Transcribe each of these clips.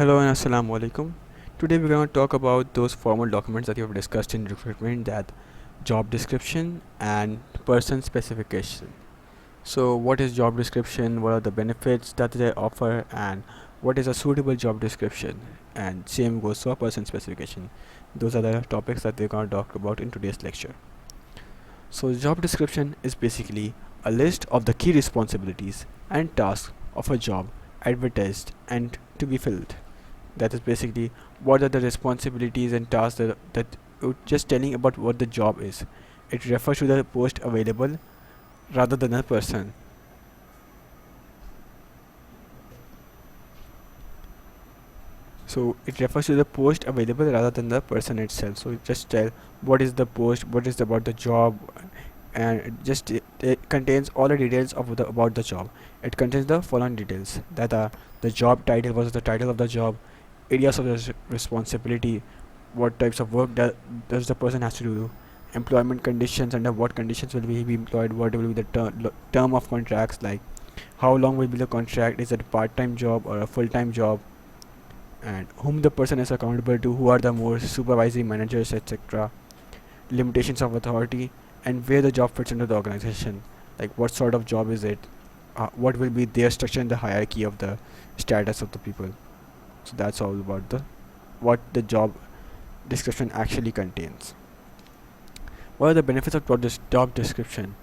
Hello and assalamu alaikum. Today we're going to talk about those formal documents that you have discussed in recruitment, that job description and person specification. So what is job description, what are the benefits that they offer, and what is a suitable job description, and same goes for person specification. Those are the topics that we're going to talk about in today's lecture. So job description is basically a list of the key responsibilities and tasks of a job advertised and to be filled. That is basically what are the responsibilities and tasks that just telling about what the job is. It refers to the post available rather than a person. So it refers to the post available rather than the person itself. So it just tell what is the post, what is about the job, and it contains all the details of the about the job. It contains the following details that are the job title, what is the title of the job, areas of the responsibility, what types of work does the person has to do, employment conditions, under what conditions will he be employed, what will be the term of contracts, like how long will be the contract, is it a part-time job or a full-time job, and whom the person is accountable to, who are the more supervisory managers, etc., limitations of authority, and where the job fits into the organization, like what sort of job is it, what will be their structure in the hierarchy of the status of the people. So that's all about the what the job description actually contains. What are the benefits of this job description?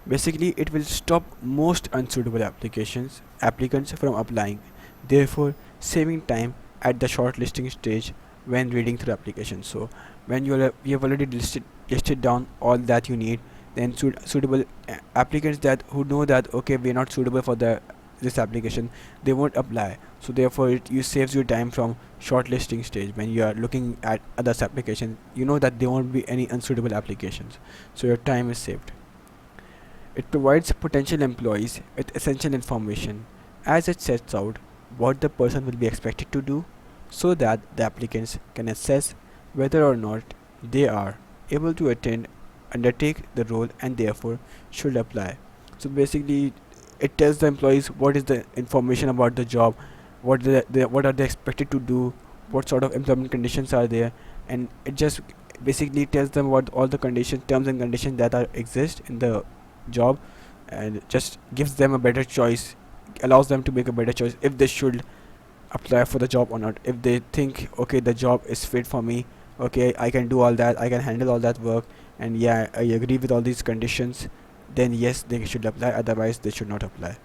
Basically, it will stop most unsuitable applicants from applying, therefore saving time at the shortlisting stage when reading through applications. So when you have already listed down all that you need, then suitable applicants that who know that okay, we are not suitable for this application, they won't apply. So therefore you saves you time from shortlisting stage. When you are looking at others applications, you know that there won't be any unsuitable applications, so your time is saved. It provides potential employees with essential information as it sets out what the person will be expected to do, so that the applicants can assess whether or not they are able to undertake the role and therefore should apply. So basically it tells the employees what is the information about the job, what are they expected to do, what sort of employment conditions are there, and it just basically tells them what all the conditions, terms and conditions that are exist in the job, and just gives them a better choice, allows them to make a better choice if they should apply for the job or not. If they think okay, the job is fit for me, okay, I can do all that, I can handle all that work, and yeah, I agree with all these conditions, then yes, they should apply, otherwise they should not apply.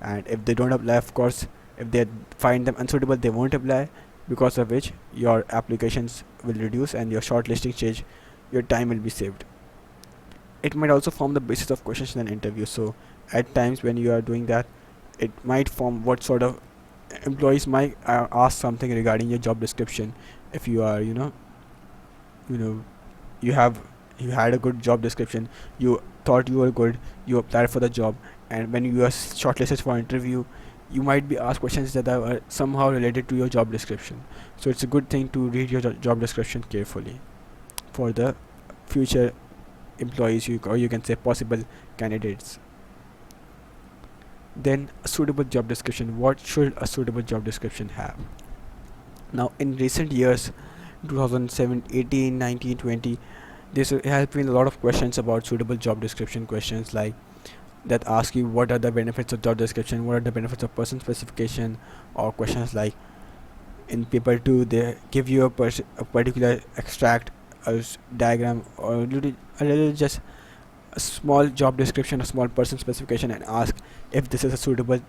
And if they don't apply, of course, if they find them unsuitable, they won't apply, because of which your applications will reduce and your shortlisting stage, your time will be saved. It might also form the basis of questions in an interview. So at times when you are doing that, it might form what sort of employees might ask something regarding your job description. If you are you know you have you had a good job description, you thought you were good, you applied for the job, and when you are shortlisted for interview, you might be asked questions that are somehow related to your job description. So it's a good thing to read your job description carefully for the future employees, or you can say possible candidates. Then a suitable job description. What should a suitable job description have? Now in recent years, 2007, 18, 19, 20, there has been a lot of questions about suitable job description, questions like that ask you what are the benefits of job description, what are the benefits of person specification, or questions like in paper 2 they give you a particular extract, diagram, or a little just a small job description, a small person specification, and ask if this is a suitable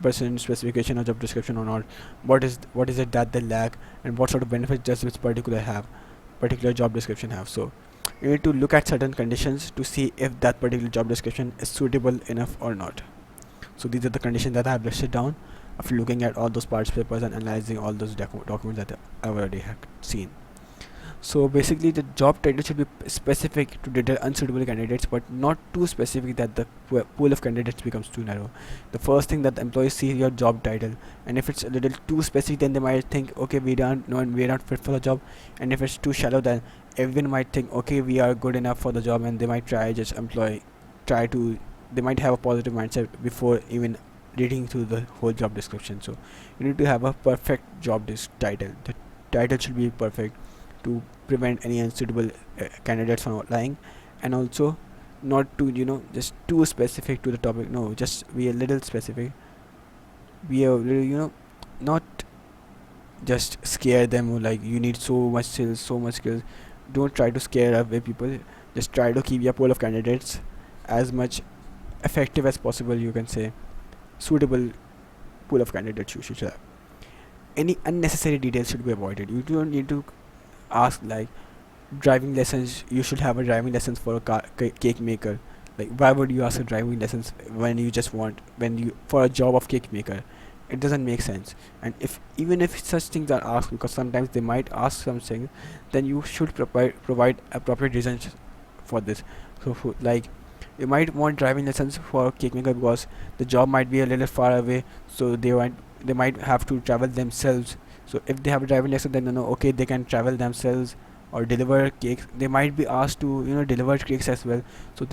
person specification or job description or not. What is it that they lack, and what sort of benefits does this particular job description have? So you need to look at certain conditions to see if that particular job description is suitable enough or not. So these are the conditions that I have listed down after looking at all those parts papers and analyzing all those documents that I already have seen. So basically the job title should be specific to deter unsuitable candidates, but not too specific that the pool of candidates becomes too narrow. The first thing that the employees see your job title, and if it's a little too specific, then they might think okay, we don't know and we're not fit for the job. And if it's too shallow, then everyone might think okay, we are good enough for the job, and they might try to they might have a positive mindset before even reading through the whole job description. So you need to have a perfect title. The title should be perfect to prevent any unsuitable candidates from applying, and also not to just too specific to the topic. No, just be a little specific. Be a little, not just scare them, or like you need so much skills, so much skills. Don't try to scare away people. Just try to keep your pool of candidates as much effective as possible, you can say. Suitable pool of candidates you should have. Any unnecessary details should be avoided. You don't need to ask like driving lessons. You should have a driving license for a cake maker. Like, why would you ask a driving license when you just want when you for a job of cake maker? It doesn't make sense. And if even if such things are asked, because sometimes they might ask something, then you should provide appropriate reasons for this. So like, you might want driving lessons for cake maker because the job might be a little far away, so they might have to travel themselves. So if they have a driving lesson, then okay, they can travel themselves or deliver cakes. They might be asked to deliver cakes as well, so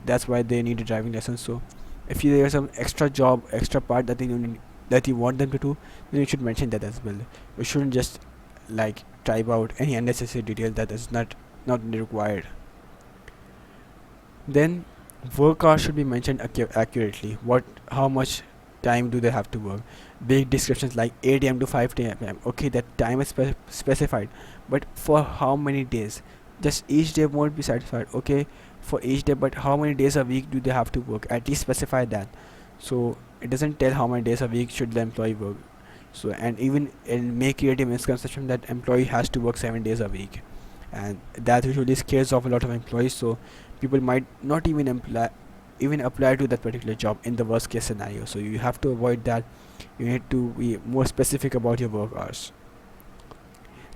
that's why they need a driving lesson. So if there's some extra part that you want them to do, then you should mention that as well. You shouldn't just like type out any unnecessary detail that is not required. Then work hours should be mentioned accurately. How much time do they have to work? Big descriptions like 8 a.m. to 5 p.m. Okay, that time is specified, but for how many days? Just each day won't be satisfied. Okay, for each day, but how many days a week do they have to work? At least specify that. So it doesn't tell how many days a week should the employee work. So, and even it may create a misconception that employee has to work 7 days a week, and that usually scares off a lot of employees. So people might not even apply to that particular job in the worst case scenario. So you have to avoid that. You need to be more specific about your work hours.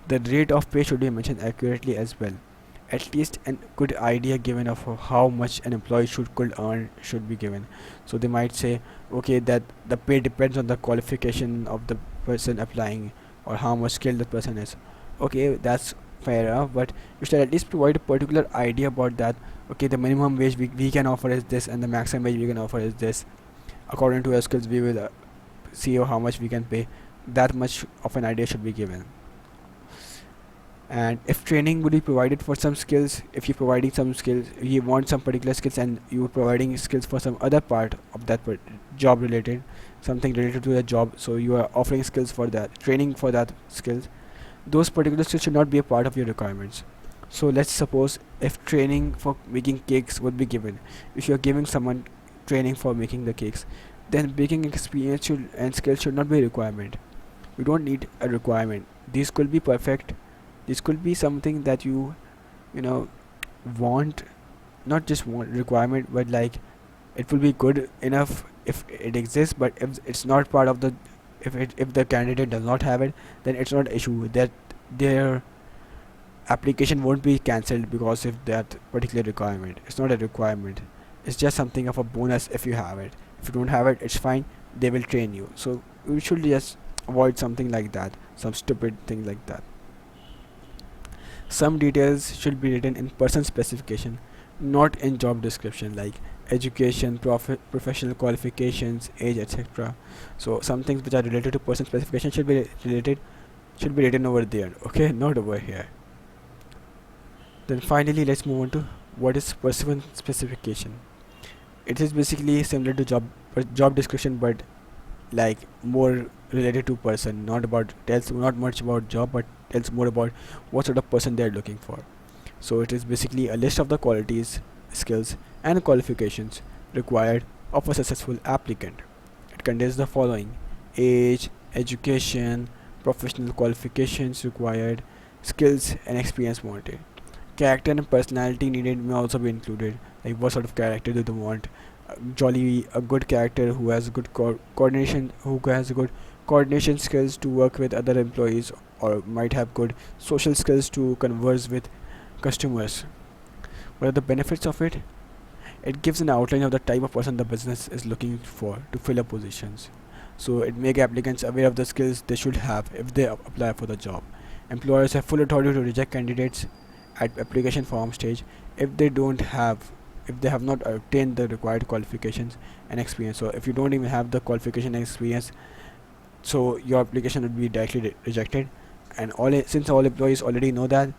The rate of pay should be mentioned accurately as well. At least a good idea given of how much an employee could earn should be given. So they might say, okay, that the pay depends on the qualification of the person applying or how much skilled the person is. Okay, that's fair enough, but you should at least provide a particular idea about that. Okay, the minimum wage we can offer is this, and the maximum wage we can offer is this. According to our skills, we will see how much we can pay. That much of an idea should be given. And if training would be provided for some skills, if you're providing some skills, you want some particular skills, and you're providing skills for some other part of that job related, something related to the job, so you are offering skills for that, training for that skills, those particular skills should not be a part of your requirements. So let's suppose if training for making cakes would be given, if you're giving someone training for making the cakes, then baking experience and skills should not be a requirement. You don't need a requirement. These could be perfect. This could be something that you know want, not just want requirement, but like it will be good enough if it exists. But if it's not part of the if the candidate does not have it, then it's not an issue that their application won't be cancelled because of that particular requirement. It's not a requirement. It's just something of a bonus if you have it. If you don't have it, it's fine. They will train you. So you should just avoid something like that, some stupid thing like that. Some details should be written in person specification, not in job description, like education, professional qualifications, age, etc. So some things which are related to person specification should be written over there. Okay, not over here. Then finally, let's move on to what is person specification. It is basically similar to job description, but like more related to person, tells not much about job, but tells more about what sort of person they are looking for. So it is basically a list of the qualities, skills, and qualifications required of a successful applicant. It contains the following: age, education, professional qualifications required, skills and experience wanted. Character and personality needed may also be included. Like, what sort of character do they want? A good character who has good coordination skills to work with other employees, or might have good social skills to converse with customers. What are the benefits of it? It gives an outline of the type of person the business is looking for to fill up positions. So it makes applicants aware of the skills they should have if they apply for the job. Employers have full authority to reject candidates at application form stage if if they have not obtained the required qualifications and experience. So if you don't even have the qualification and experience, so your application would be directly rejected. And since all employees already know that,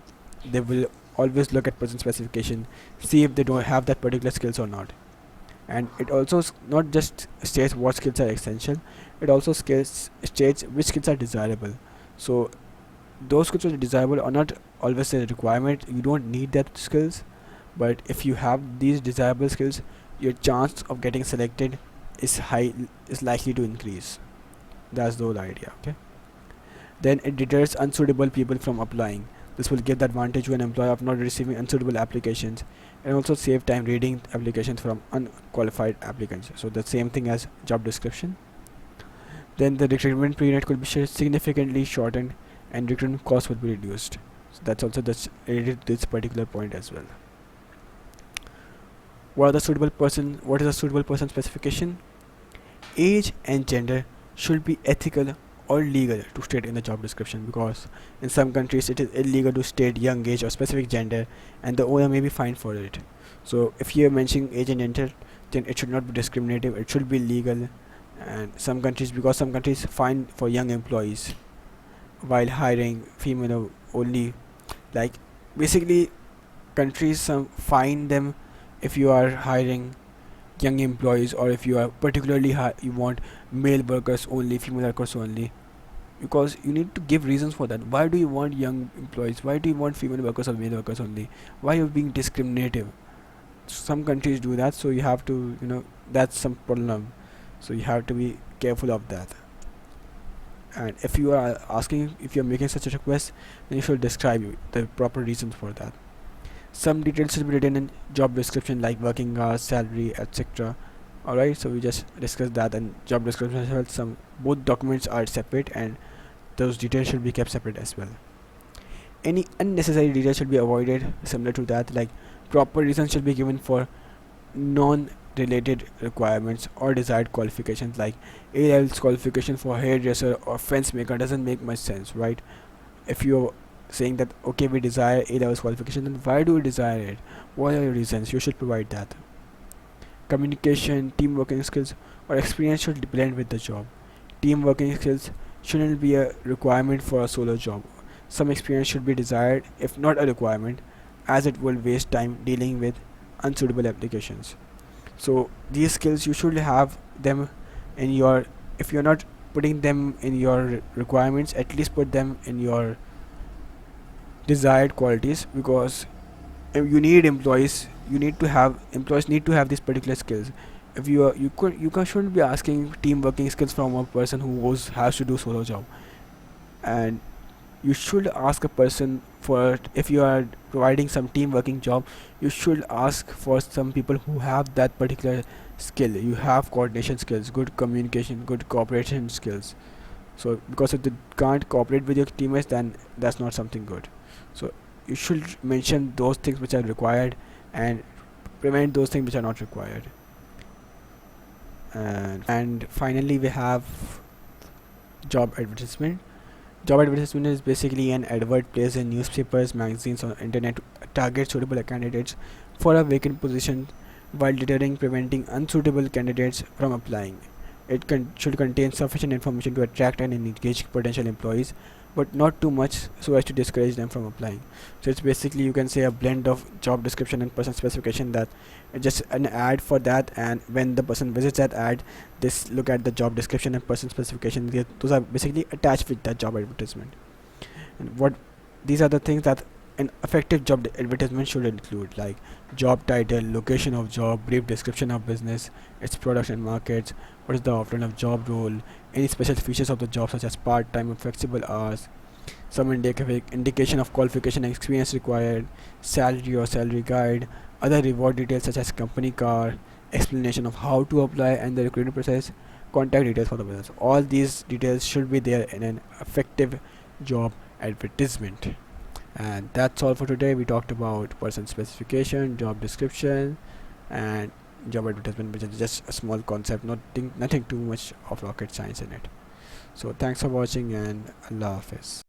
they will always look at person specification, see if they don't have that particular skills or not. And it also not just states what skills are essential, it also states which skills are desirable. So those skills are desirable are not always a requirement, you don't need that skills, but if you have these desirable skills, your chance of getting selected is likely to increase. That's the whole idea. Okay, then it deters unsuitable people from applying. This will give the advantage to an employer of not receiving unsuitable applications, and also save time reading applications from unqualified applicants. So the same thing as job description. Then the recruitment period could be significantly shortened, and recruitment costs would be reduced. So that's also related to this particular point as well. What is a suitable person specification? Age and gender should be ethical or legal to state in the job description, because in some countries it is illegal to state young age or specific gender, and the owner may be fined for it. So if you are mentioning age and gender, then it should not be discriminative, it should be legal. And some countries, because some countries fine for young employees while hiring female only, like basically countries fine them if you are hiring young employees, or if you are particularly you want male workers only, female workers only, because you need to give reasons for that. Why do you want young employees? Why do you want female workers or male workers only? Why are you being discriminative? Some countries do that, so you have to, that's some problem. So you have to be careful of that. And if you are making such a request, then you should describe the proper reasons for that. Some details should be written in job description, like working hours, salary, etc. Alright, so we just discussed that. And job description as well, both documents are separate, and those details should be kept separate as well. Any unnecessary details should be avoided, similar to that, like proper reasons should be given for non-related requirements or desired qualifications, like A-levels qualification for hairdresser or fence maker doesn't make much sense, right? If you're saying that okay, we desire A-levels qualification, then why do we desire it? What are your reasons? You should provide that. Communication, team working skills, or experience should blend with the job. Team working skills shouldn't be a requirement for a solo job. Some experience should be desired, if not a requirement, as it will waste time dealing with unsuitable applications. So these skills you should have them in your, if you're not putting them in your requirements, at least put them in your desired qualities, because you need employees need to have these particular skills. If shouldn't be asking team working skills from a person who has to do solo job. And you should ask a person for, if you are providing some team working job, you should ask for some people who have that particular skill. You have coordination skills, good communication, good cooperation skills. So because if they can't cooperate with your teammates, then that's not something good. So you should mention those things which are required and prevent those things which are not required. And finally we have job advertisement. Job advertisement is basically an advert placed in newspapers, magazines, or internet to target suitable candidates for a vacant position, while preventing unsuitable candidates from applying. It should contain sufficient information to attract and engage potential employees, but not too much so as to discourage them from applying. So it's basically, you can say, a blend of job description and person specification, that it's just an ad for that, and when the person visits that ad, this look at the job description and person specification. Those are basically attached with that job advertisement. And these are the things that an effective job advertisement should include, like job title, location of job, brief description of business, its products and markets, what is the outline of job role, any special features of the job such as part-time or flexible hours, some indication of qualification and experience required, salary or salary guide, other reward details such as company car, explanation of how to apply and the recruitment process, contact details for the business. All these details should be there in an effective job advertisement. And that's all for today. We talked about person specification, job description, and job advertisement, which is just a small concept, nothing too much of rocket science in it. So thanks for watching, and Allah Hafiz.